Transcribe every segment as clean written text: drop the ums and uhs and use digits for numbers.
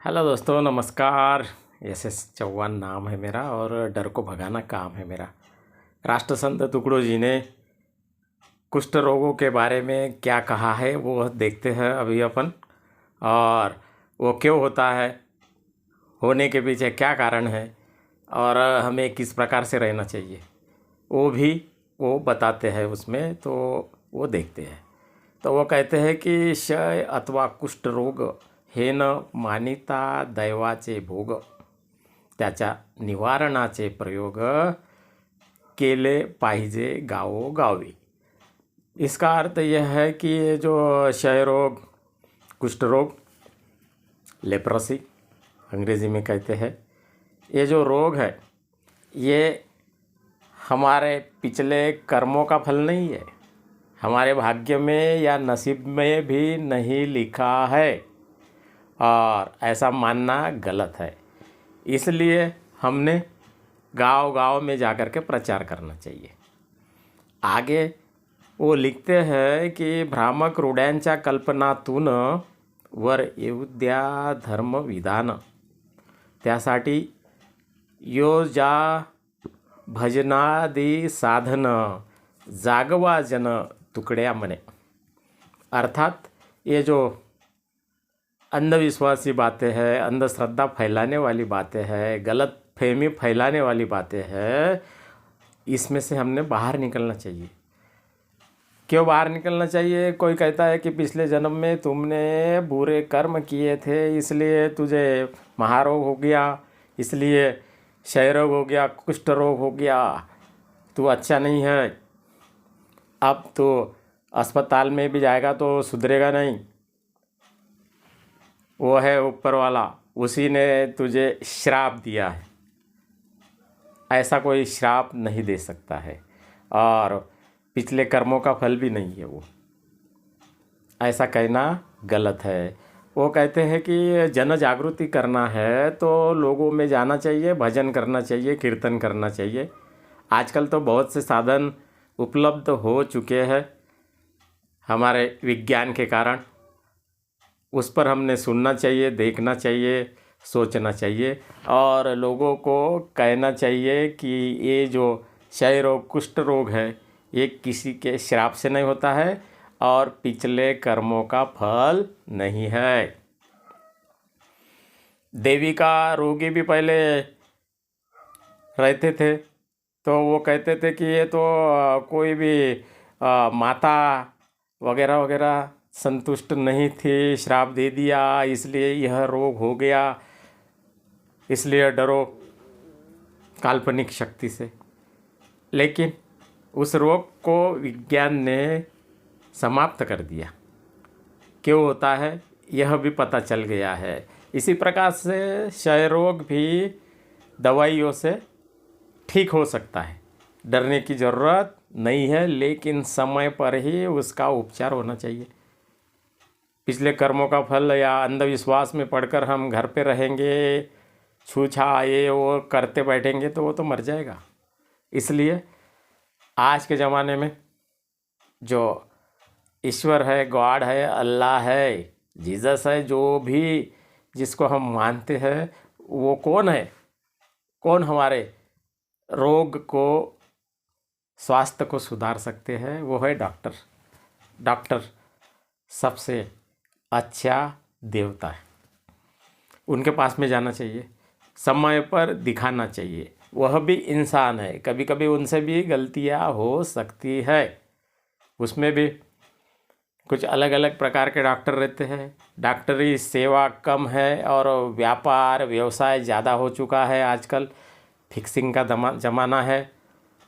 Hello दोस्तों, नमस्कार। S Chauhan नाम है मेरा और डर को भगाना काम है मेरा। राष्ट्रसंत तुकड़ो जी ने कुष्ठ रोगों के बारे में क्या कहा है वो देखते हैं अभी अपन। और वो क्यों होता है, होने के पीछे क्या कारण है और हमें किस प्रकार से रहना चाहिए वो बताते हैं उसमें। तो वो देखते हैं। तो वो कहते हैं कि क्षय अथवा कुष्ठ रोग हे न मानिता दैवाचे भोग, त्याच्या निवारणाचे प्रयोग केले पाहिजे गावोगावी। इसका अर्थ यह है कि ये जो क्षय रोग, कुष्ठ रोग, लेप्रोसी अंग्रेज़ी में कहते हैं, ये जो रोग है ये हमारे पिछले कर्मों का फल नहीं है, हमारे भाग्य में या नसीब में भी नहीं लिखा है और ऐसा मानना गलत है। इसलिए हमने गांव गांव में जाकर के प्रचार करना चाहिए। आगे वो लिखते हैं कि भ्रामक रूढ्यांच्या कल्पनातून वर येऊ द्या धर्मविधान, त्यासाठी योजा भजनादी साधन, जागवा जन तुकड्या मने। अर्थात ये जो अंधविश्वासी बातें हैं, अंधश्रद्धा फैलाने वाली बातें हैं, गलत फहमी फैलाने वाली बातें हैं, इसमें से हमने बाहर निकलना चाहिए। क्यों बाहर निकलना चाहिए? कोई कहता है कि पिछले जन्म में तुमने बुरे कर्म किए थे, इसलिए तुझे महारोग हो गया, इसलिए क्षय रोग हो गया, कुष्ठ रोग हो गया, तू अच्छा नहीं है, अब तो अस्पताल में भी जाएगा तो सुधरेगा नहीं। वो है ऊपर वाला, उसी ने तुझे श्राप दिया है। ऐसा कोई श्राप नहीं दे सकता है और पिछले कर्मों का फल भी नहीं है वो। ऐसा कहना गलत है। वो कहते हैं कि जन जागृति करना है तो लोगों में जाना चाहिए, भजन करना चाहिए, कीर्तन करना चाहिए। आजकल तो बहुत से साधन उपलब्ध हो चुके हैं हमारे विज्ञान के कारण। उस पर हमने सुनना चाहिए, देखना चाहिए, सोचना चाहिए और लोगों को कहना चाहिए कि ये जो क्षय रोग, कुष्ठ रोग है, ये किसी के श्राप से नहीं होता है और पिछले कर्मों का फल नहीं है। देवी का रोगी भी पहले रहते थे तो वो कहते थे कि ये तो कोई भी माता वगैरह वगैरह संतुष्ट नहीं थी, श्राप दे दिया, इसलिए यह रोग हो गया, इसलिए डरो काल्पनिक शक्ति से। लेकिन उस रोग को विज्ञान ने समाप्त कर दिया। क्यों होता है यह भी पता चल गया है। इसी प्रकार से क्षय रोग भी दवाइयों से ठीक हो सकता है, डरने की ज़रूरत नहीं है, लेकिन समय पर ही उसका उपचार होना चाहिए। पिछले कर्मों का फल या अंधविश्वास में पड़कर हम घर पे रहेंगे, छूछा ये वो करते बैठेंगे तो वो तो मर जाएगा। इसलिए आज के ज़माने में जो ईश्वर है, गॉड है, अल्लाह है, जीसस है, जो भी जिसको हम मानते हैं, वो कौन है? कौन हमारे रोग को, स्वास्थ्य को सुधार सकते हैं? वो है डॉक्टर। डॉक्टर सबसे अच्छा देवता है, उनके पास में जाना चाहिए, समय पर दिखाना चाहिए। वह भी इंसान है, कभी कभी उनसे भी गलतियां हो सकती है। उसमें भी कुछ अलग अलग प्रकार के डॉक्टर रहते हैं। डॉक्टरी सेवा कम है और व्यापार व्यवसाय ज़्यादा हो चुका है। आजकल फिक्सिंग का ज़माना है।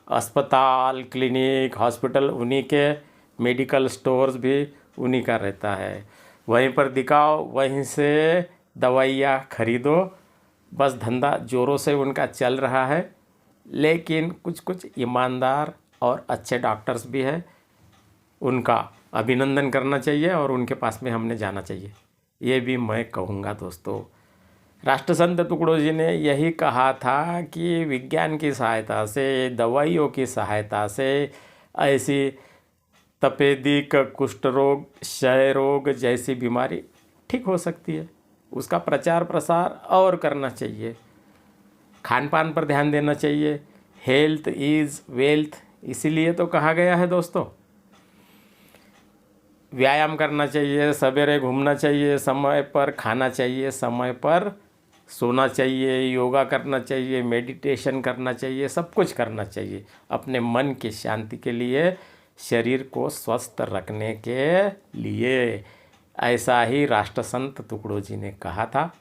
अस्पताल, क्लिनिक, हॉस्पिटल उन्हीं के, मेडिकल स्टोर्स भी उन्हीं का रहता है। वहीं पर दिखाओ, वहीं से दवाइयाँ खरीदो, बस धंधा ज़ोरों से उनका चल रहा है। लेकिन कुछ कुछ ईमानदार और अच्छे डॉक्टर्स भी हैं, उनका अभिनंदन करना चाहिए और उनके पास में हमने जाना चाहिए। ये भी मैं कहूँगा दोस्तों। राष्ट्रसंत तुकड़ो जी ने यही कहा था कि विज्ञान की सहायता से, दवाइयों की सहायता से ऐसी तपेदिक, कुष्ठ रोग, क्षय रोग जैसी बीमारी ठीक हो सकती है। उसका प्रचार प्रसार और करना चाहिए। खान पान पर ध्यान देना चाहिए। हेल्थ इज़ वेल्थ, इसीलिए तो कहा गया है दोस्तों। व्यायाम करना चाहिए, सवेरे घूमना चाहिए, समय पर खाना चाहिए, समय पर सोना चाहिए, योगा करना चाहिए, मेडिटेशन करना चाहिए, सब कुछ करना चाहिए अपने मन की शांति के लिए, शरीर को स्वस्थ रखने के लिए। ऐसा ही राष्ट्रसंत टुकड़ो जी ने कहा था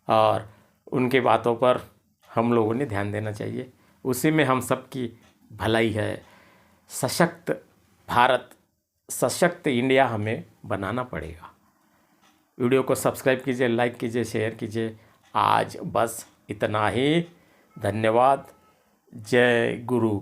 और उनकी बातों पर हम लोगों ने ध्यान देना चाहिए। उसी में हम सब की भलाई है। सशक्त भारत, सशक्त इंडिया हमें बनाना पड़ेगा। वीडियो को सब्सक्राइब कीजिए, लाइक कीजिए, शेयर कीजिए। आज बस इतना ही। धन्यवाद। जय गुरु।